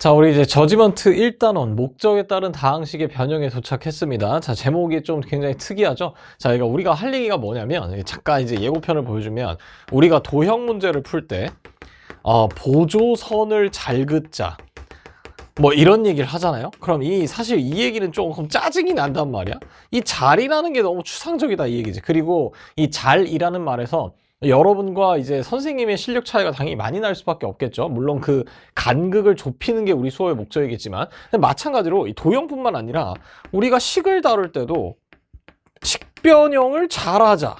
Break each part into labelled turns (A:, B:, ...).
A: 자, 우리 이제 저지먼트 1단원 목적에 따른 다항식의 변형에 도착했습니다. 자, 제목이 좀 굉장히 특이하죠? 자, 이거 우리가 할 얘기가 뭐냐면, 잠깐 이제 예고편을 보여주면, 우리가 도형 문제를 풀 때, 보조선을 잘 긋자. 뭐 이런 얘기를 하잖아요. 그럼 사실 이 얘기는 조금 짜증이 난단 말이야. 이 잘이라는 게 너무 추상적이다 이 얘기지. 그리고 이 잘이라는 말에서 여러분과 이제 선생님의 실력 차이가 당연히 많이 날 수밖에 없겠죠. 물론 그 간극을 좁히는 게 우리 수업의 목적이겠지만, 마찬가지로 이 도형뿐만 아니라 우리가 식을 다룰 때도 식변형을 잘하자,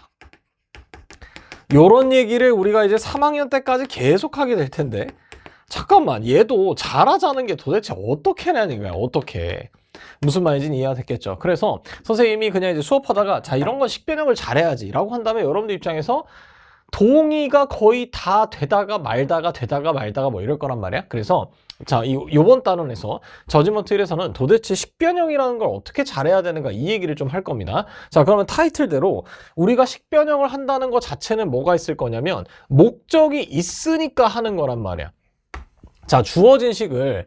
A: 요런 얘기를 우리가 이제 3학년 때까지 계속 하게 될 텐데, 잠깐만, 얘도 잘하자는 게 도대체 어떻게 하냐는 거야. 어떻게. 무슨 말인지는 이해가 됐겠죠. 그래서 선생님이 그냥 이제 수업하다가, 자, 이런 건 식변형을 잘해야지 라고 한다면 여러분들 입장에서 동의가 거의 다 되다가 말다가 뭐 이럴 거란 말이야. 그래서 자, 요번 단원에서 저지먼트 1에서는 도대체 식변형이라는 걸 어떻게 잘해야 되는가 이 얘기를 좀 할 겁니다. 자, 그러면 타이틀대로 우리가 식변형을 한다는 것 자체는 뭐가 있을 거냐면 목적이 있으니까 하는 거란 말이야. 자, 주어진 식을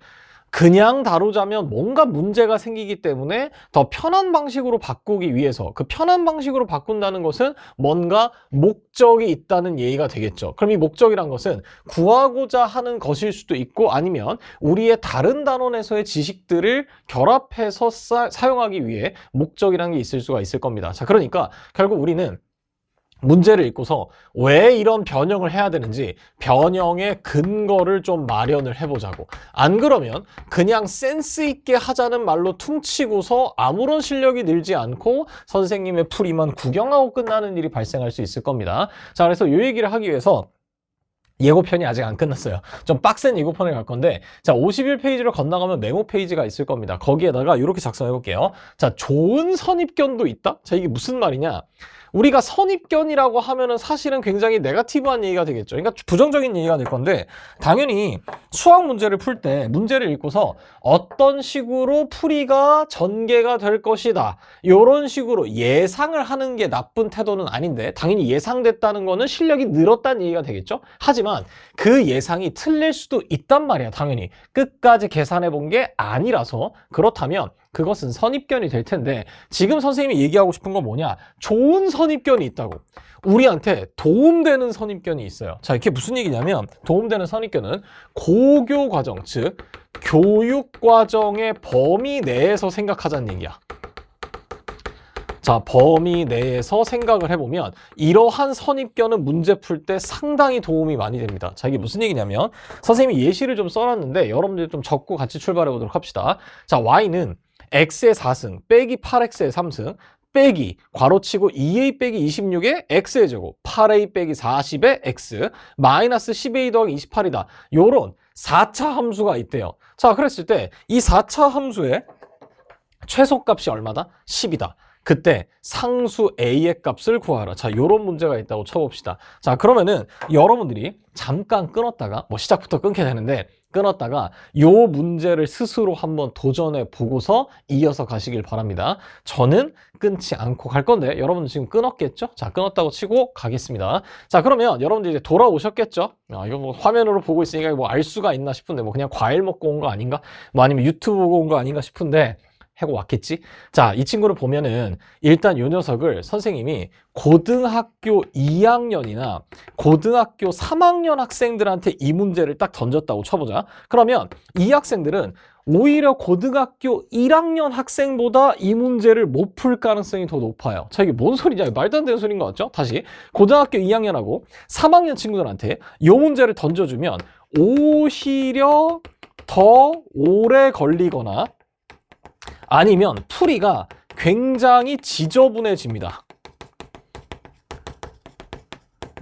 A: 그냥 다루자면 뭔가 문제가 생기기 때문에 더 편한 방식으로 바꾸기 위해서, 그 편한 방식으로 바꾼다는 것은 뭔가 목적이 있다는 예의가 되겠죠. 그럼 이 목적이란 것은 구하고자 하는 것일 수도 있고, 아니면 우리의 다른 단원에서의 지식들을 결합해서 사용하기 위해 목적이라는 게 있을 수가 있을 겁니다. 자, 그러니까 결국 우리는 문제를 읽고서 왜 이런 변형을 해야 되는지 변형의 근거를 좀 마련을 해보자고. 안 그러면 그냥 센스 있게 하자는 말로 퉁치고서 아무런 실력이 늘지 않고 선생님의 풀이만 구경하고 끝나는 일이 발생할 수 있을 겁니다. 자, 그래서 이 얘기를 하기 위해서 예고편이 아직 안 끝났어요. 좀 빡센 예고편을 갈 건데, 자, 51페이지를 건너가면 메모 페이지가 있을 겁니다. 거기에다가 이렇게 작성해 볼게요. 자, 좋은 선입견도 있다? 자, 이게 무슨 말이냐? 우리가 선입견이라고 하면은 사실은 굉장히 네거티브한 얘기가 되겠죠. 그러니까 부정적인 얘기가 될 건데, 당연히 수학 문제를 풀 때 문제를 읽고서 어떤 식으로 풀이가 전개가 될 것이다, 이런 식으로 예상을 하는 게 나쁜 태도는 아닌데, 당연히 예상됐다는 거는 실력이 늘었다는 얘기가 되겠죠. 하지만 그 예상이 틀릴 수도 있단 말이야. 당연히 끝까지 계산해 본 게 아니라서. 그렇다면 그것은 선입견이 될 텐데, 지금 선생님이 얘기하고 싶은 건 뭐냐? 좋은 선입견이 있다고. 우리한테 도움되는 선입견이 있어요. 자, 이게 무슨 얘기냐면, 도움되는 선입견은 고교 과정, 즉 교육 과정의 범위 내에서 생각하자는 얘기야. 자, 범위 내에서 생각을 해보면 이러한 선입견은 문제 풀 때 상당히 도움이 많이 됩니다. 자, 이게 무슨 얘기냐면, 선생님이 예시를 좀 써놨는데 여러분들이 좀 적고 같이 출발해 보도록 합시다. 자, y는 x의 4승 빼기 8x의 3승 빼기 괄호치고 2a 빼기 26의 x의 제곱 8a 빼기 40의 x 마이너스 10a 더하기 28이다. 요런 4차 함수가 있대요. 자, 그랬을 때 이 4차 함수의 최소값이 얼마다? 10이다. 그때 상수 a의 값을 구하라. 자, 요런 문제가 있다고 쳐봅시다. 자, 그러면은 여러분들이 잠깐 끊었다가, 뭐 시작부터 끊게 되는데, 끊었다가 요 문제를 스스로 한번 도전해 보고서 이어서 가시길 바랍니다. 저는 끊지 않고 갈 건데 여러분들 지금 끊었겠죠? 자, 끊었다고 치고 가겠습니다. 자, 그러면 여러분들 이제 돌아오셨겠죠? 이거 뭐 화면으로 보고 있으니까 뭐 알 수가 있나 싶은데, 뭐 그냥 과일 먹고 온 거 아닌가? 뭐 아니면 유튜브 보고 온 거 아닌가 싶은데 하고 왔겠지? 자, 이 친구를 보면은 일단 요 녀석을 선생님이 고등학교 2학년이나 고등학교 3학년 학생들한테 이 문제를 딱 던졌다고 쳐보자. 그러면 이 학생들은 오히려 고등학교 1학년 학생보다 이 문제를 못 풀 가능성이 더 높아요. 자, 이게 뭔 소리냐? 말도 안 되는 소리인 것 같죠? 다시, 고등학교 2학년하고 3학년 친구들한테 이 문제를 던져주면 오히려 더 오래 걸리거나 아니면 풀이가 굉장히 지저분해집니다.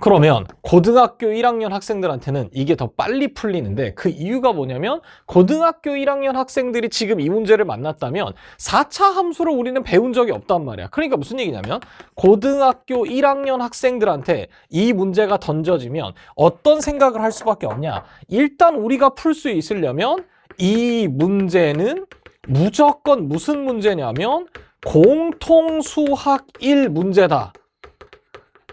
A: 그러면 고등학교 1학년 학생들한테는 이게 더 빨리 풀리는데, 그 이유가 뭐냐면 고등학교 1학년 학생들이 지금 이 문제를 만났다면 4차 함수를 우리는 배운 적이 없단 말이야. 그러니까 무슨 얘기냐면, 고등학교 1학년 학생들한테 이 문제가 던져지면 어떤 생각을 할 수밖에 없냐? 일단 우리가 풀 수 있으려면 이 문제는 무조건 무슨 문제냐면 공통수학 1 문제다.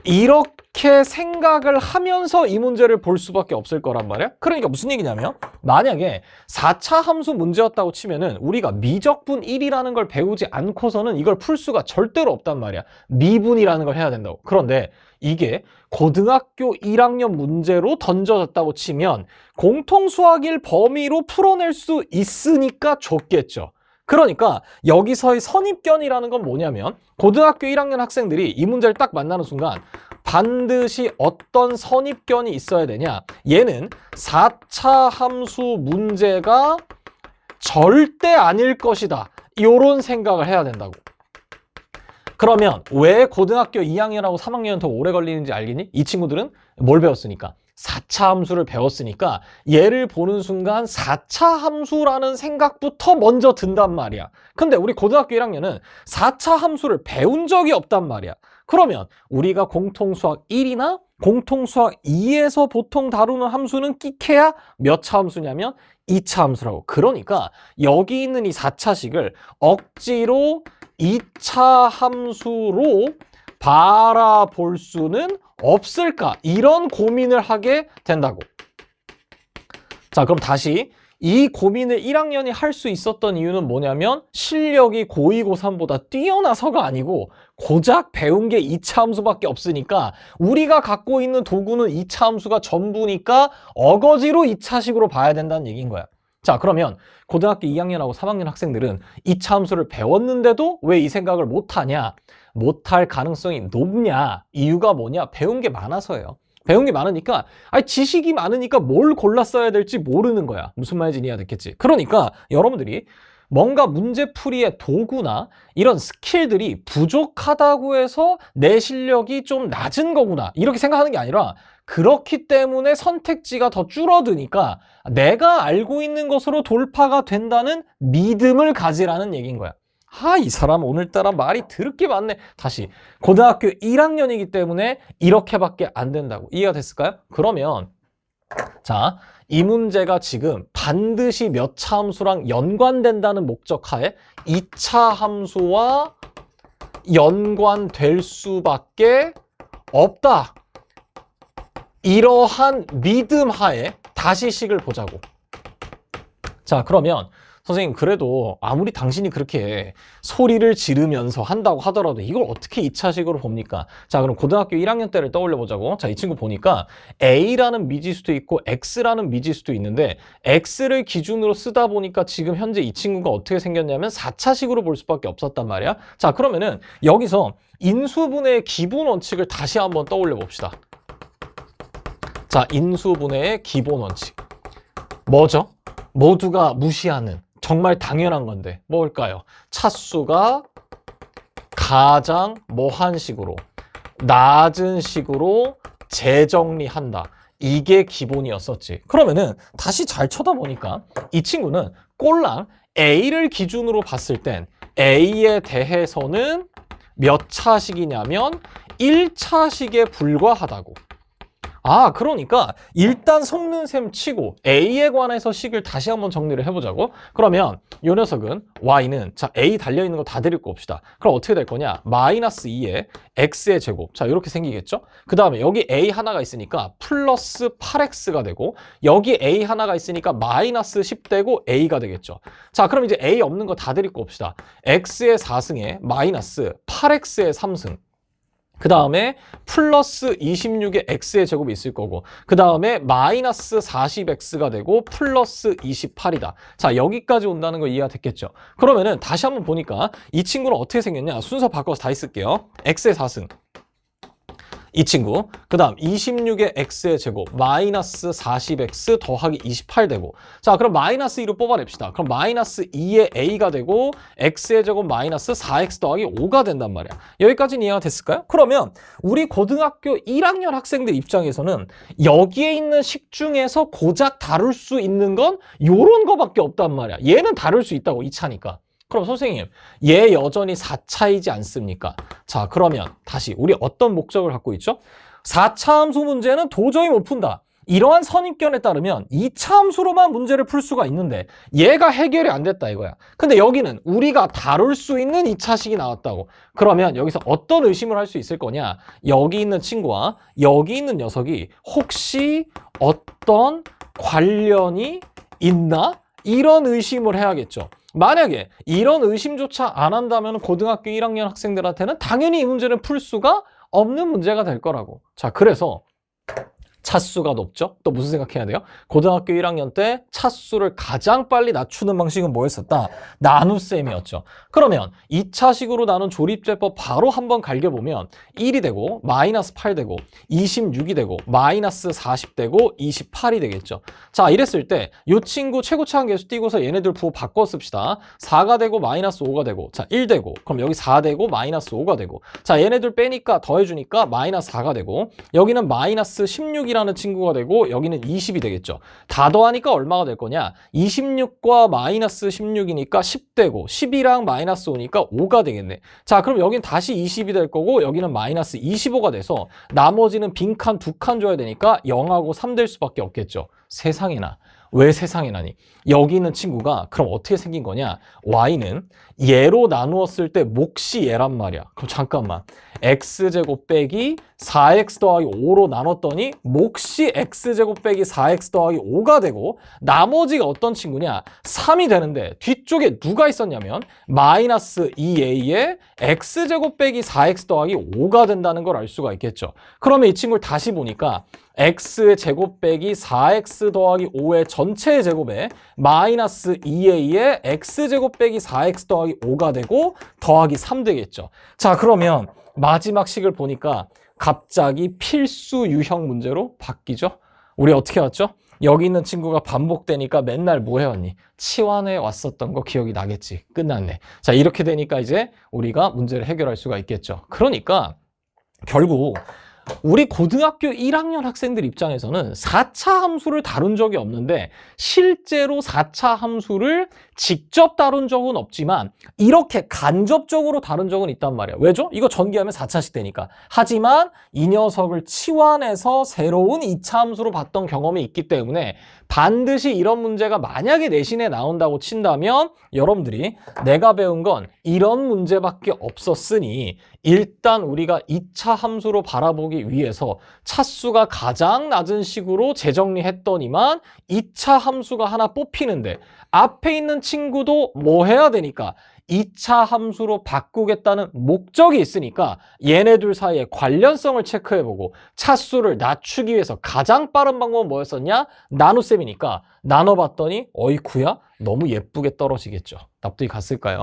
A: 이렇게 이렇게 생각을 하면서 이 문제를 볼 수밖에 없을 거란 말이야. 그러니까 무슨 얘기냐면 만약에 4차 함수 문제였다고 치면은 우리가 미적분 1이라는 걸 배우지 않고서는 이걸 풀 수가 절대로 없단 말이야. 미분이라는 걸 해야 된다고. 그런데 이게 고등학교 1학년 문제로 던져졌다고 치면 공통수학 1 범위로 풀어낼 수 있으니까 좋겠죠. 그러니까 여기서의 선입견이라는 건 뭐냐면 고등학교 1학년 학생들이 이 문제를 딱 만나는 순간 반드시 어떤 선입견이 있어야 되냐. 얘는 4차 함수 문제가 절대 아닐 것이다. 이런 생각을 해야 된다고. 그러면 왜 고등학교 2학년하고 3학년은 더 오래 걸리는지 알겠니? 이 친구들은 뭘 배웠으니까? 4차 함수를 배웠으니까 얘를 보는 순간 4차 함수라는 생각부터 먼저 든단 말이야. 근데 우리 고등학교 1학년은 4차 함수를 배운 적이 없단 말이야. 그러면 우리가 공통수학 1이나 공통수학 2에서 보통 다루는 함수는 끽해야 몇 차 함수냐면 2차 함수라고. 그러니까 여기 있는 이 4차식을 억지로 2차 함수로 바라볼 수는 없을까? 이런 고민을 하게 된다고. 자, 그럼 다시 이 고민을 1학년이 할 수 있었던 이유는 뭐냐면 실력이 고2, 고3보다 뛰어나서가 아니고 고작 배운 게 2차 함수밖에 없으니까 우리가 갖고 있는 도구는 2차 함수가 전부니까 어거지로 2차식으로 봐야 된다는 얘기인 거야. 자, 그러면 고등학교 2학년하고 3학년 학생들은 2차 함수를 배웠는데도 왜 이 생각을 못하냐? 못할 가능성이 높냐? 이유가 뭐냐? 배운 게 많아서예요. 배운 게 많으니까, 지식이 많으니까 뭘 골라 써야 될지 모르는 거야. 무슨 말인지 이해가 됐겠지? 그러니까 여러분들이 뭔가 문제풀이의 도구나 이런 스킬들이 부족하다고 해서 내 실력이 좀 낮은 거구나. 이렇게 생각하는 게 아니라 그렇기 때문에 선택지가 더 줄어드니까 내가 알고 있는 것으로 돌파가 된다는 믿음을 가지라는 얘기인 거야. 이 사람 오늘따라 말이 더럽게 많네. 다시 고등학교 1학년이기 때문에 이렇게밖에 안 된다고. 이해가 됐을까요? 그러면 자, 이 문제가 지금 반드시 몇 차 함수랑 연관된다는 목적하에 2차 함수와 연관될 수밖에 없다. 이러한 믿음 하에 다시 식을 보자고. 자, 그러면 선생님 그래도 아무리 당신이 그렇게 소리를 지르면서 한다고 하더라도 이걸 어떻게 2차식으로 봅니까? 자, 그럼 고등학교 1학년 때를 떠올려 보자고. 자, 이 친구 보니까 A라는 미지수도 있고 X라는 미지수도 있는데 X를 기준으로 쓰다 보니까 지금 현재 이 친구가 어떻게 생겼냐면 4차식으로 볼 수밖에 없었단 말이야. 자, 그러면은 여기서 인수분해의 기본 원칙을 다시 한번 떠올려 봅시다. 자, 인수분해의 기본 원칙. 뭐죠? 모두가 무시하는 정말 당연한 건데 뭘까요? 차수가 가장 뭐한 식으로 낮은 식으로 재정리한다. 이게 기본이었었지. 그러면은 다시 잘 쳐다보니까 이 친구는 꼴랑 A를 기준으로 봤을 땐 A에 대해서는 몇 차식이냐면 1차식에 불과하다고. 그러니까 일단 속는 셈 치고 A에 관해서 식을 다시 한번 정리를 해보자고. 그러면 이 녀석은 Y는 자 A 달려있는 거 다 데리고 옵시다. 그럼 어떻게 될 거냐? 마이너스 2에 X의 제곱. 자, 이렇게 생기겠죠? 그 다음에 여기 A 하나가 있으니까 플러스 8X가 되고 여기 A 하나가 있으니까 마이너스 10 되고 A가 되겠죠. 자, 그럼 이제 A 없는 거 다 데리고 옵시다. X의 4승에 마이너스 8X의 3승. 그 다음에 플러스 26의 x의 제곱이 있을 거고 그 다음에 마이너스 40x가 되고 플러스 28이다. 자, 여기까지 온다는 거 이해가 됐겠죠? 그러면은 다시 한번 보니까 이 친구는 어떻게 생겼냐? 순서 바꿔서 다시 쓸게요. x의 4승. 이 친구, 그 다음 26의 x의 제곱 마이너스 40x 더하기 28 되고 자, 그럼 마이너스 2로 뽑아냅시다. 그럼 마이너스 2의 a가 되고 x의 제곱 마이너스 4x 더하기 5가 된단 말이야. 여기까지는 이해가 됐을까요? 그러면 우리 고등학교 1학년 학생들 입장에서는 여기에 있는 식 중에서 고작 다룰 수 있는 건 요런 거밖에 없단 말이야. 얘는 다룰 수 있다고 2차니까. 그럼 선생님, 얘 여전히 4차이지 않습니까? 자, 그러면 다시 우리 어떤 목적을 갖고 있죠? 4차 함수 문제는 도저히 못 푼다. 이러한 선입견에 따르면 2차 함수로만 문제를 풀 수가 있는데 얘가 해결이 안 됐다 이거야. 근데 여기는 우리가 다룰 수 있는 2차식이 나왔다고. 그러면 여기서 어떤 의심을 할 수 있을 거냐? 여기 있는 친구와 여기 있는 녀석이 혹시 어떤 관련이 있나? 이런 의심을 해야겠죠. 만약에 이런 의심조차 안 한다면 고등학교 1학년 학생들한테는 당연히 이 문제는 풀 수가 없는 문제가 될 거라고. 자, 그래서 차수가 높죠? 또 무슨 생각해야 돼요? 고등학교 1학년 때 차수를 가장 빨리 낮추는 방식은 뭐였었다? 나눗셈이었죠. 그러면 2차식으로 나눈 조립제법 바로 한번 갈겨보면 1이 되고 마이너스 8 되고 26이 되고 마이너스 40 되고 28이 되겠죠. 자, 이랬을 때 이 친구 최고차항 계수 띄고서 얘네들 부호 바꿔 씁시다. 4가 되고 마이너스 5가 되고 자, 1 되고 그럼 여기 4 되고 마이너스 5가 되고 자, 얘네들 빼니까 더해주니까 마이너스 4가 되고 여기는 마이너스 16이 라는 친구가 되고 여기는 20이 되겠죠. 다 더하니까 얼마가 될 거냐? 26과 마이너스 16이니까 10 되고 10이랑 마이너스 5니까 5가 되겠네. 자, 그럼 여긴 다시 20이 될 거고 여기는 마이너스 25가 돼서 나머지는 빈칸 2칸 줘야 되니까 0하고 3 될 수밖에 없겠죠. 세상에나. 왜 세상에나니? 여기 있는 친구가 그럼 어떻게 생긴 거냐? y는 얘로 나누었을 때 몫이 얘란 말이야. 그럼 잠깐만. x제곱 빼기 4x 더하기 5로 나눴더니 몫이 x제곱 빼기 4x 더하기 5가 되고 나머지가 어떤 친구냐? 3이 되는데 뒤쪽에 누가 있었냐면 마이너스 2a에 x제곱 빼기 4x 더하기 5가 된다는 걸 알 수가 있겠죠. 그러면 이 친구를 다시 보니까 x의 제곱 빼기 4x 더하기 5의 전체의 제곱에 마이너스 2a에 x제곱 빼기 4x 더하기 5가 되고 더하기 3 되겠죠. 자, 그러면 마지막 식을 보니까 갑자기 필수 유형 문제로 바뀌죠. 우리 어떻게 왔죠? 여기 있는 친구가 반복되니까 맨날 뭐 해왔니? 치환해 왔었던 거 기억이 나겠지. 끝났네. 자, 이렇게 되니까 이제 우리가 문제를 해결할 수가 있겠죠. 그러니까 결국 우리 고등학교 1학년 학생들 입장에서는 4차 함수를 다룬 적이 없는데 실제로 4차 함수를 직접 다룬 적은 없지만 이렇게 간접적으로 다룬 적은 있단 말이야. 왜죠? 이거 전개하면 4차식 되니까. 하지만 이 녀석을 치환해서 새로운 2차 함수로 봤던 경험이 있기 때문에 반드시 이런 문제가 만약에 내신에 나온다고 친다면 여러분들이 내가 배운 건 이런 문제밖에 없었으니 일단 우리가 2차 함수로 바라보기 위해서 차수가 가장 낮은 식으로 재정리했더니만 2차 함수가 하나 뽑히는데 앞에 있는 친구도 뭐 해야 되니까 2차 함수로 바꾸겠다는 목적이 있으니까 얘네들 사이의 관련성을 체크해보고 차수를 낮추기 위해서 가장 빠른 방법은 뭐였었냐? 나눗셈이니까 나눠봤더니 어이쿠야 너무 예쁘게 떨어지겠죠. 납득이 갔을까요?